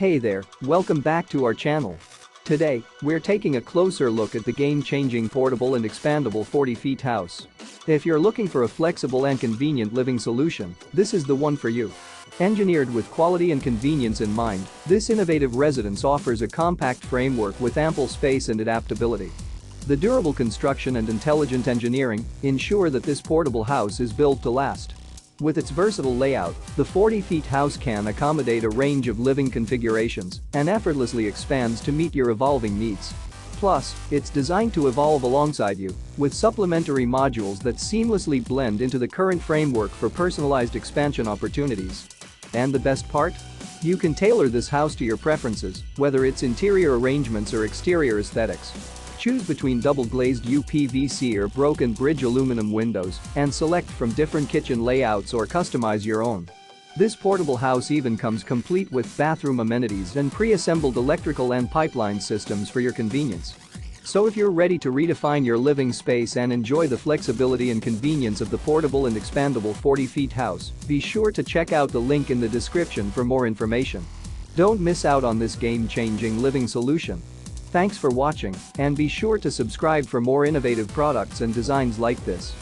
Hey there, welcome back to our channel. Today, we're taking a closer look at the game-changing portable and expandable 40 feet house. If you're looking for a flexible and convenient living solution, this is the one for you. Engineered with quality and convenience in mind, this innovative residence offers a compact framework with ample space and adaptability. The durable construction and intelligent engineering ensure that this portable house is built to last. With its versatile layout, the 40 feet house can accommodate a range of living configurations and effortlessly expands to meet your evolving needs. Plus, it's designed to evolve alongside you, with supplementary modules that seamlessly blend into the current framework for personalized expansion opportunities. And the best part? You can tailor this house to your preferences, whether it's interior arrangements or exterior aesthetics. Choose between double-glazed UPVC or broken bridge aluminum windows and select from different kitchen layouts or customize your own. This portable house even comes complete with bathroom amenities and pre-assembled electrical and pipeline systems for your convenience. So if you're ready to redefine your living space and enjoy the flexibility and convenience of the portable and expandable 40 feet house, be sure to check out the link in the description for more information. Don't miss out on this game-changing living solution. Thanks for watching, and be sure to subscribe for more innovative products and designs like this.